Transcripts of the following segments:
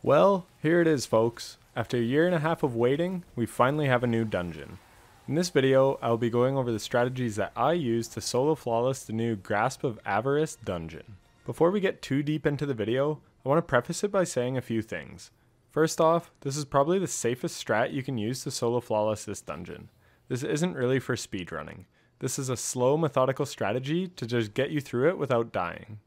Well, here it is folks. After a year and a half of waiting, we finally have a new dungeon. In this video, I will be going over the strategies that I use to solo flawless the new Gras of Avarice Dungeon. Before we get too deep into the video, I want to preface it by saying a few things. First off, this is probably the safest strat you can use to solo flawless this dungeon. This isn't really for speedrunning. This is a slow, methodical strategy to just get you through it without dying.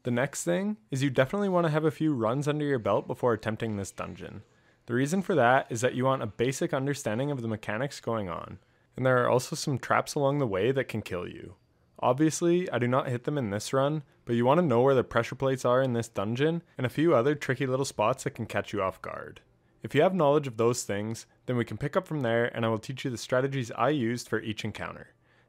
The next thing is you definitely want to have a few runs under your belt before attempting this dungeon. The reason for that is that you want a basic understanding of the mechanics going on, and there are also some traps along the way that can kill you. Obviously, I do not hit them in this run, but you want to know where the pressure plates are in this dungeon and a few other tricky little spots that can catch you off guard. If you have knowledge of those things, then we can pick up from there and I will teach you the strategies I used for each encounter.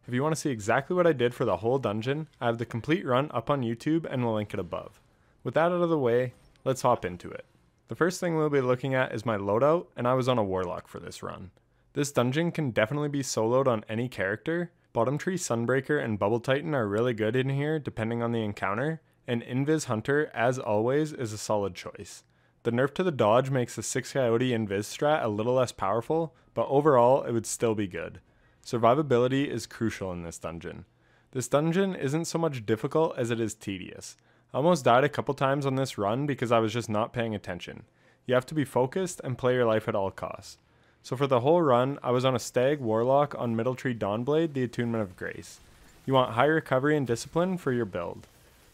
If you want to see exactly what I did for the whole dungeon, I have the complete run up on YouTube and will link it above. With that out of the way, let's hop into it. The first thing we'll be looking at is my loadout, and I was on a warlock for this run. This dungeon can definitely be soloed on any character. Bottom Tree Sunbreaker and Bubble Titan are really good in here depending on the encounter, and Invis Hunter, as always, is a solid choice. The nerf to the dodge makes the 6 Coyote Invis strat a little less powerful, but overall it would still be good. Survivability is crucial in this dungeon. This dungeon isn't so much difficult as it is tedious. I almost died a couple times on this run because I was just not paying attention. You have to be focused and play your life at all costs. So for the whole run, I was on a Stag Warlock on Middle Tree Dawnblade, the Attunement of Grace. You want high recovery and discipline for your build.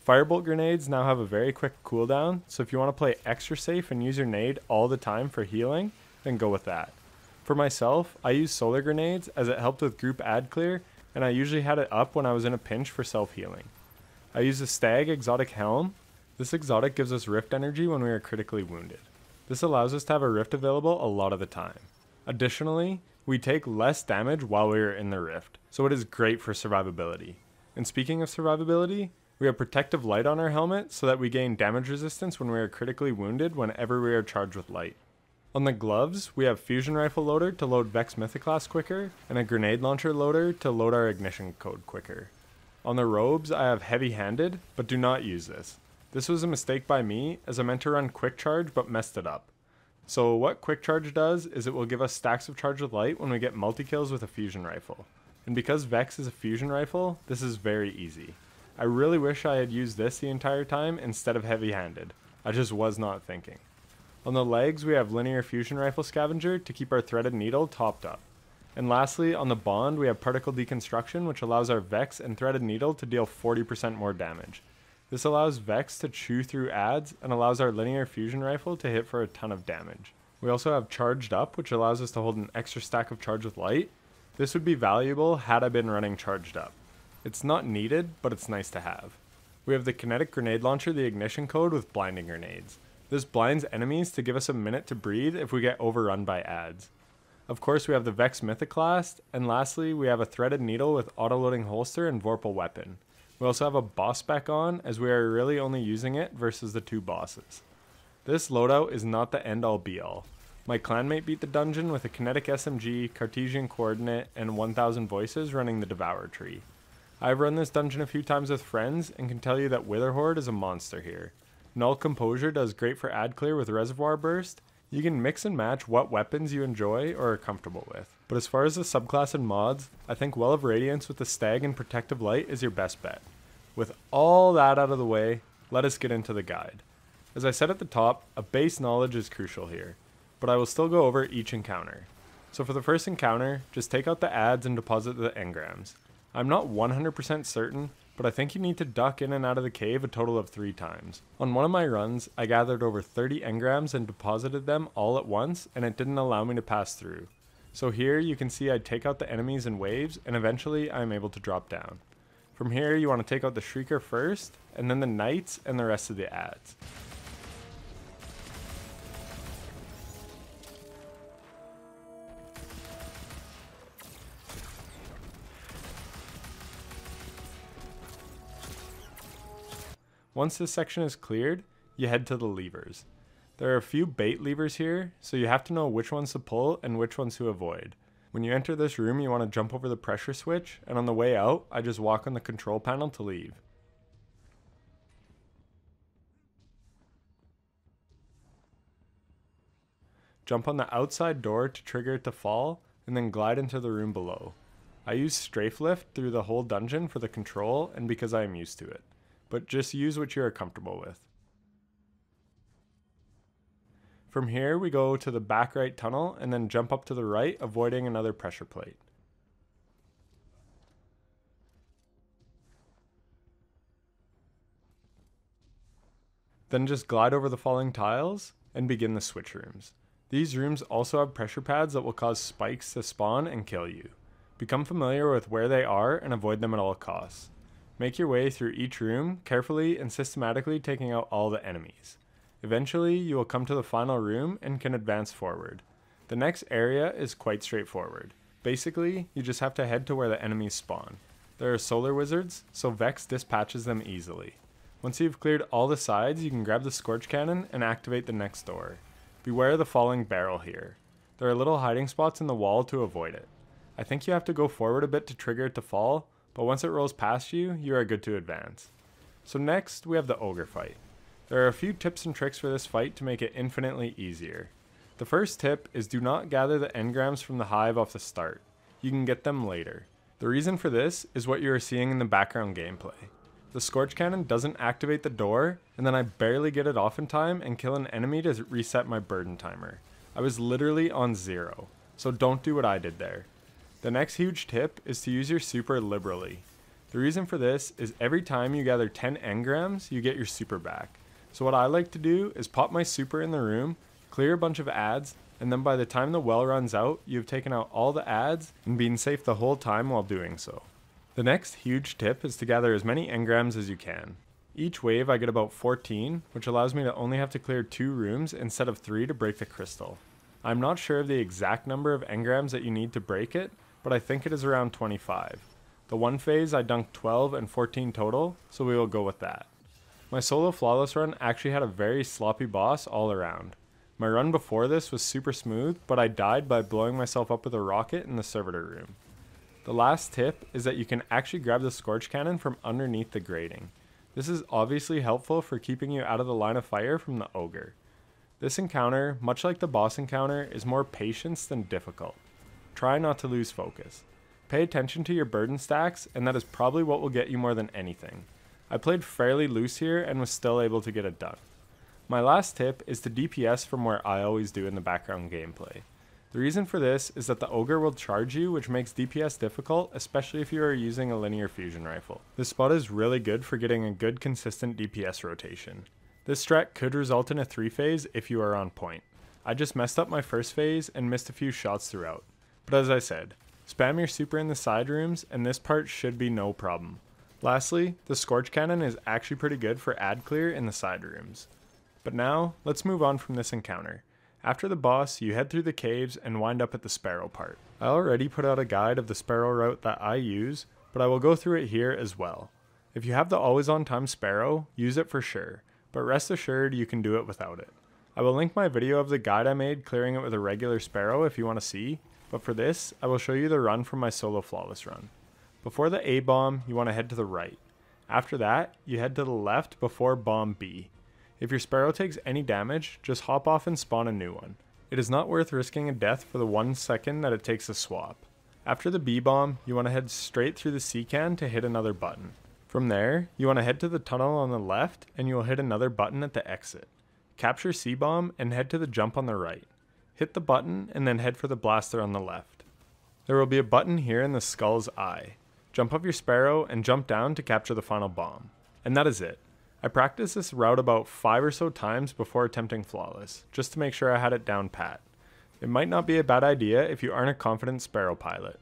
Firebolt grenades now have a very quick cooldown, so if you want to play extra safe and use your nade all the time for healing, then go with that. For myself, I use solar grenades as it helped with group ad clear, and I usually had it up when I was in a pinch for self-healing. I use the Stag Exotic Helm. This exotic gives us rift energy when we are critically wounded. This allows us to have a rift available a lot of the time. Additionally, we take less damage while we are in the rift, so it is great for survivability. And speaking of survivability, we have protective light on our helmet so that we gain damage resistance when we are critically wounded whenever we are charged with light. On the gloves, we have Fusion Rifle Loader to load Vex Mythoclast quicker, and a Grenade Launcher Loader to load our Ignition Code quicker. On the robes, I have Heavy Handed, but do not use this. This was a mistake by me, as I meant to run Quick Charge but messed it up. So what Quick Charge does is it will give us stacks of charge with light when we get multi-kills with a Fusion Rifle. And because Vex is a Fusion Rifle, this is very easy. I really wish I had used this the entire time instead of Heavy Handed. I just was not thinking. On the legs, we have Linear Fusion Rifle Scavenger to keep our Threaded Needle topped up. And lastly, on the Bond, we have Particle Deconstruction, which allows our Vex and Threaded Needle to deal 40% more damage. This allows Vex to chew through ads and allows our Linear Fusion Rifle to hit for a ton of damage. We also have Charged Up, which allows us to hold an extra stack of charge with light. This would be valuable had I been running Charged Up. It's not needed, but it's nice to have. We have the Kinetic Grenade Launcher, the Ignition Code, with Blinding Grenades. This blinds enemies to give us a minute to breathe if we get overrun by ads. Of course, we have the Vex Mythoclast, and lastly, we have a Threaded Needle with Autoloading Holster and Vorpal Weapon. We also have a boss spec on, as we are really only using it versus the 2 bosses. This loadout is not the end all be all. My clanmate beat the dungeon with a Kinetic SMG, Cartesian Coordinate, and 1000 Voices running the Devour tree. I've run this dungeon a few times with friends, and can tell you that Witherhoard is a monster here. Null Composure does great for ad clear with Reservoir Burst. You can mix and match what weapons you enjoy or are comfortable with. But as far as the subclass and mods, I think Well of Radiance with the Stag and Protective Light is your best bet. With all that out of the way, let us get into the guide. As I said at the top, a base knowledge is crucial here, but I will still go over each encounter. So for the first encounter, just take out the ads and deposit the engrams. I'm not 100% certain, but I think you need to duck in and out of the cave a total of 3 times. On one of my runs, I gathered over 30 engrams and deposited them all at once, and it didn't allow me to pass through. So here you can see I take out the enemies in waves, and eventually I am able to drop down. From here you want to take out the Shrieker first, and then the Knights and the rest of the ads. Once this section is cleared, you head to the levers. There are a few bait levers here, so you have to know which ones to pull and which ones to avoid. When you enter this room, you want to jump over the pressure switch, and on the way out, I just walk on the control panel to leave. jump on the outside door to trigger it to fall, and then glide into the room below. I use strafe lift through the whole dungeon for the control and because I am used to it, but just use what you are comfortable with. From here we go to the back right tunnel and then jump up to the right, avoiding another pressure plate. Then just glide over the falling tiles and begin the switch rooms. These rooms also have pressure pads that will cause spikes to spawn and kill you. Become familiar with where they are and avoid them at all costs. Make your way through each room, carefully and systematically taking out all the enemies. Eventually, you will come to the final room and can advance forward. The next area is quite straightforward. Basically, you just have to head to where the enemies spawn. There are solar wizards, so Vex dispatches them easily. Once you've cleared all the sides, you can grab the Scorch Cannon and activate the next door. Beware the falling barrel here. There are little hiding spots in the wall to avoid it. I think you have to go forward a bit to trigger it to fall, but once it rolls past you, you are good to advance. So next, we have the Ogre fight. There are a few tips and tricks for this fight to make it infinitely easier. The first tip is do not gather the engrams from the hive off the start. You can get them later. The reason for this is what you are seeing in the background gameplay. The Scorch Cannon doesn't activate the door, and then I barely get it off in time and kill an enemy to reset my burden timer. I was literally on 0, so don't do what I did there. The next huge tip is to use your super liberally. The reason for this is every time you gather 10 engrams, you get your super back. So what I like to do is pop my super in the room, clear a bunch of ads, and then by the time the well runs out, you've taken out all the ads and been safe the whole time while doing so. The next huge tip is to gather as many engrams as you can. Each wave I get about 14, which allows me to only have to clear 2 rooms instead of 3 to break the crystal. I'm not sure of the exact number of engrams that you need to break it, but I think it is around 25. The one phase I dunked 12 and 14 total, so we will go with that. My solo flawless run actually had a very sloppy boss all around. My run before this was super smooth, but I died by blowing myself up with a rocket in the Servitor room. The last tip is that you can actually grab the Scorch Cannon from underneath the grating. This is obviously helpful for keeping you out of the line of fire from the Ogre. This encounter, much like the boss encounter, is more patience than difficult. Try not to lose focus. Pay attention to your burden stacks, and that is probably what will get you more than anything. I played fairly loose here and was still able to get it done. My last tip is to DPS from where I always do in the background gameplay. The reason for this is that the Ogre will charge you, which makes DPS difficult, especially if you are using a linear fusion rifle. This spot is really good for getting a good consistent DPS rotation. This strat could result in a 3-phase if you are on point. I just messed up my first phase and missed a few shots throughout. But as I said, spam your super in the side rooms and this part should be no problem. Lastly, the Scorch Cannon is actually pretty good for ad clear in the side rooms. But now, let's move on from this encounter. After the boss, you head through the caves and wind up at the Sparrow part. I already put out a guide of the Sparrow route that I use, but I will go through it here as well. If you have the always on time Sparrow, use it for sure, but rest assured you can do it without it. I will link my video of the guide I made clearing it with a regular Sparrow if you want to see, but for this, I will show you the run from my solo flawless run. Before the A bomb, you want to head to the right. After that, you head to the left before bomb B. If your Sparrow takes any damage, just hop off and spawn a new one. It is not worth risking a death for the 1 second that it takes a swap. After the B bomb, you want to head straight through the C can to hit another button. From there, you want to head to the tunnel on the left and you will hit another button at the exit. Capture C bomb and head to the jump on the right. Hit the button and then head for the blaster on the left. There will be a button here in the skull's eye. Jump off your Sparrow and jump down to capture the final bomb. And that is it. I practiced this route about 5 or so times before attempting flawless, just to make sure I had it down pat. It might not be a bad idea if you aren't a confident Sparrow pilot.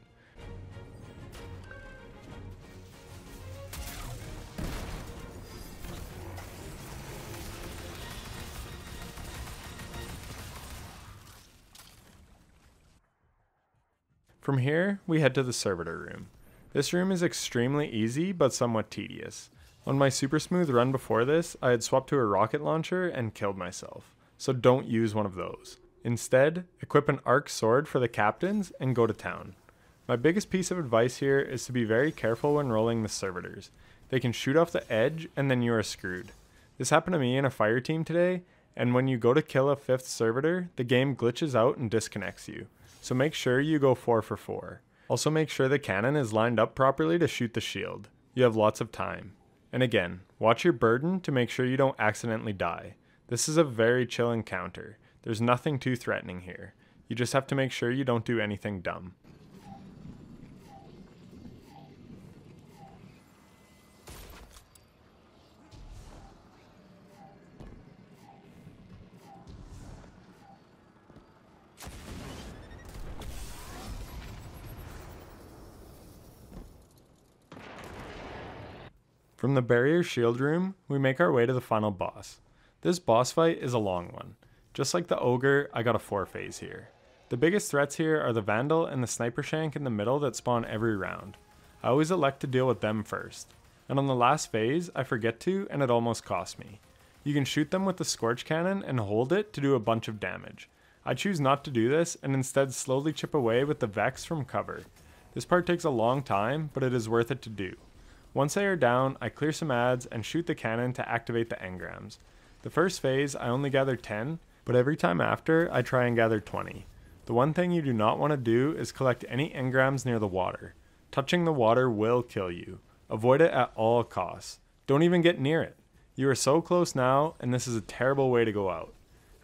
From here, we head to the Servitor room. This room is extremely easy but somewhat tedious. On my super smooth run before this, I had swapped to a rocket launcher and killed myself, so don't use one of those. Instead, equip an arc sword for the captains and go to town. My biggest piece of advice here is to be very careful when rolling the servitors. They can shoot off the edge and then you are screwed. This happened to me in a fire team today, and when you go to kill a 5th Servitor, the game glitches out and disconnects you. So make sure you go 4 for 4. Also make sure the cannon is lined up properly to shoot the shield. You have lots of time. And again, watch your burden to make sure you don't accidentally die. This is a very chill encounter. There's nothing too threatening here. You just have to make sure you don't do anything dumb. From the barrier shield room, we make our way to the final boss. This boss fight is a long one. Just like the Ogre, I got a 4 phase here. The biggest threats here are the Vandal and the Sniper Shank in the middle that spawn every round. I always elect to deal with them first. And on the last phase, I forget to and it almost cost me. You can shoot them with the Scorch Cannon and hold it to do a bunch of damage. I choose not to do this and instead slowly chip away with the Vex from cover. This part takes a long time, but it is worth it to do. Once they are down, I clear some ads and shoot the cannon to activate the engrams. The first phase, I only gather 10, but every time after, I try and gather 20. The one thing you do not want to do is collect any engrams near the water. Touching the water will kill you. Avoid it at all costs. Don't even get near it. You are so close now, and this is a terrible way to go out.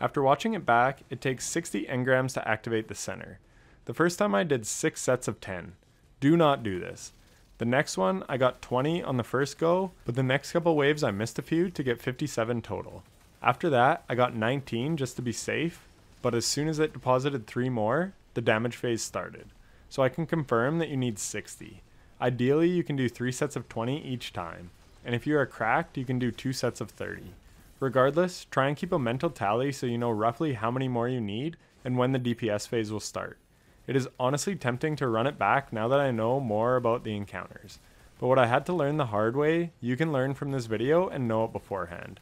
After watching it back, it takes 60 engrams to activate the center. The first time I did 6 sets of 10. Do not do this. The next one, I got 20 on the first go, but the next couple waves I missed a few to get 57 total. After that, I got 19 just to be safe, but as soon as it deposited 3 more, the damage phase started. So I can confirm that you need 60. Ideally, you can do 3 sets of 20 each time, and if you are cracked, you can do 2 sets of 30. Regardless, try and keep a mental tally so you know roughly how many more you need and when the DPS phase will start. It is honestly tempting to run it back now that I know more about the encounters. But what I had to learn the hard way, you can learn from this video and know it beforehand.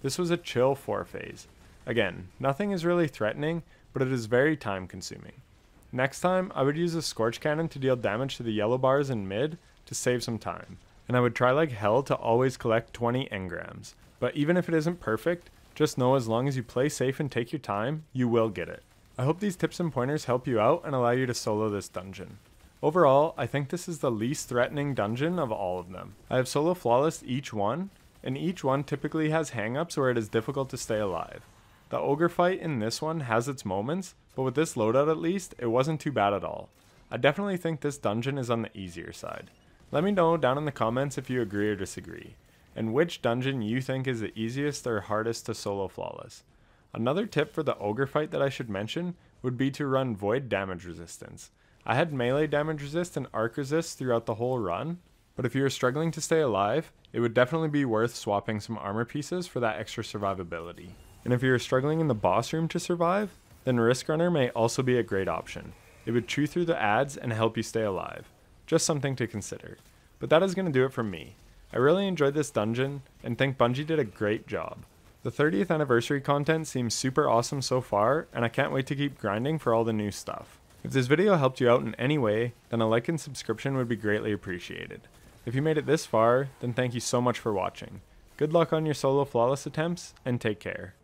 This was a chill 4 phase. Again, nothing is really threatening, but it is very time consuming. Next time, I would use a Scorch Cannon to deal damage to the yellow bars in mid to save some time. And I would try like hell to always collect 20 engrams. But even if it isn't perfect, just know as long as you play safe and take your time, you will get it. I hope these tips and pointers help you out and allow you to solo this dungeon. Overall, I think this is the least threatening dungeon of all of them. I have solo flawless each one, and each one typically has hangups where it is difficult to stay alive. The Ogre fight in this one has its moments, but with this loadout at least, it wasn't too bad at all. I definitely think this dungeon is on the easier side. Let me know down in the comments if you agree or disagree, and which dungeon you think is the easiest or hardest to solo flawless. Another tip for the Ogre fight that I should mention would be to run Void damage resistance. I had melee damage resist and arc resist throughout the whole run, but if you are struggling to stay alive, it would definitely be worth swapping some armor pieces for that extra survivability. And if you are struggling in the boss room to survive, then Risk Runner may also be a great option. It would chew through the ads and help you stay alive. Just something to consider. But that is going to do it from me. I really enjoyed this dungeon and think Bungie did a great job. The 30th anniversary content seems super awesome so far, and I can't wait to keep grinding for all the new stuff. If this video helped you out in any way, then a like and subscription would be greatly appreciated. If you made it this far, then thank you so much for watching. Good luck on your solo flawless attempts, and take care.